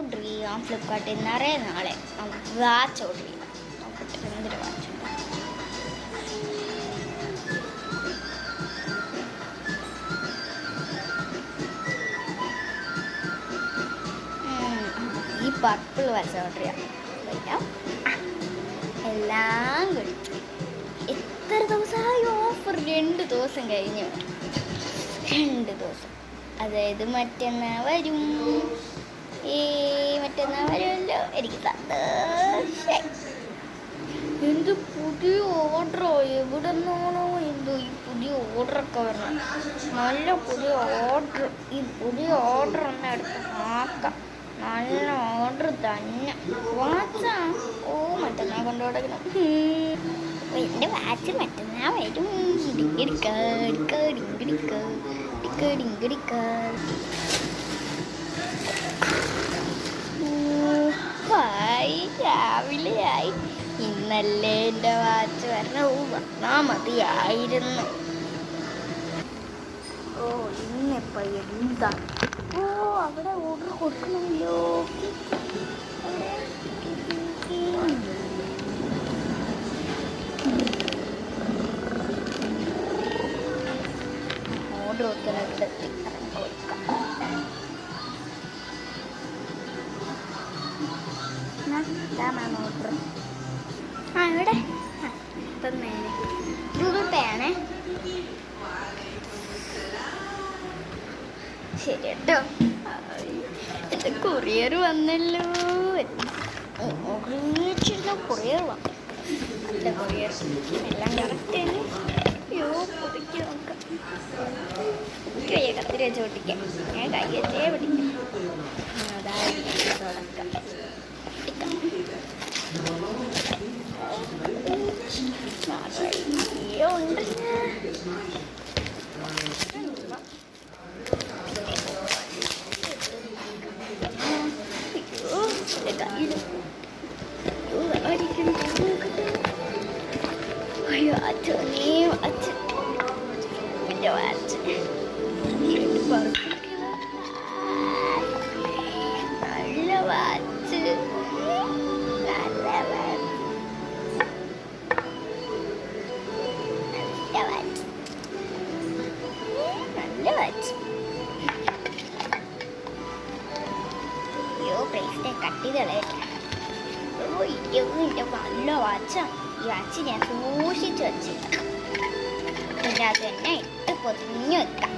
Order ചെയ്യാം ഫ്ലിപ്കാർട്ടിൽ നിറയെ നാളെ വാച്ച് ഓർഡർ ചെയ്യാം. നോക്കട്ടെ എന്തൊരു വാച്ച് ഈ പർപ്പിൾ വാച്ച് ഓർഡർ ചെയ്യാം. എല്ലാം കൂടി എത്ര ദിവസമായി ഓഫർ? 2 ദിവസം കഴിഞ്ഞു. 2 ദിവസം, അതായത് മറ്റന്നാ വരും. മറ്റന്നാ വരുമല്ലോ. എനിക്ക് സന്തോഷമായി. എന്ത് പുതിയ ഓർഡറോ? എവിടെ നിന്നാണോ എന്തോ ഈ പുതിയ ഓർഡറൊക്കെ വരണം. നല്ല പുതിയ ഓർഡർ. ഈ പുതിയ ഓർഡർ ഒന്ന് എടുത്ത് നോക്കാം. നല്ല ഓർഡർ തന്നെ. വാച്ചാ മറ്റന്നാ കൊണ്ടു കൊടുക്കണം. എൻ്റെ വാച്ച് മറ്റന്നാ വരും. രാവിലെയായി. ഇന്നല്ലേ എൻ്റെ വാച്ച് വരണം. വന്നാ മതിയായിരുന്നു. ഇന്നിപ്പോ എന്താ? അവിടെ ഓർഡർ കൊടുക്കണമല്ലോ. ഓർഡർ കൊടുക്കാനായിട്ട് ഓർഡർ ഇവിടെ തന്നേനെ. ഗൂഗിൾ പേ ആണേ. ശരി കേട്ടോ. എൻ്റെ കൊറിയർ വന്നല്ലോ. കൊറിയർ വന്നു. നല്ല കൊറിയർ. എല്ലാം കറക്റ്റാണ്. അയ്യോ പൊതിക്ക് നോക്കാം. കയ്യെ കത്തിരി വെച്ച് പൊട്ടിക്കാം. ഞാൻ കൈ വെച്ചേ പിടിക്കാം. അതായിരിക്കും തുടക്കം. ഉണ്ട്. അയ്യോ അച്ഛനേ അച്ഛൻ എൻ്റെ വാച്ച് നല്ല വാച്ച്. നല്ല വാച്ച്. അയ്യോ പ്രൈസിനെ കട്ട് ചെയ്ത് കളയട്ടെ. എൻ്റെ നല്ല വാച്ചാണ്. ഈ വാച്ച് ഞാൻ സൂക്ഷിച്ച് വെച്ചിട്ട് ഇതിനകത്ത് തന്നെ ഇട്ട് പൊതിഞ്ഞ് വെക്കാം.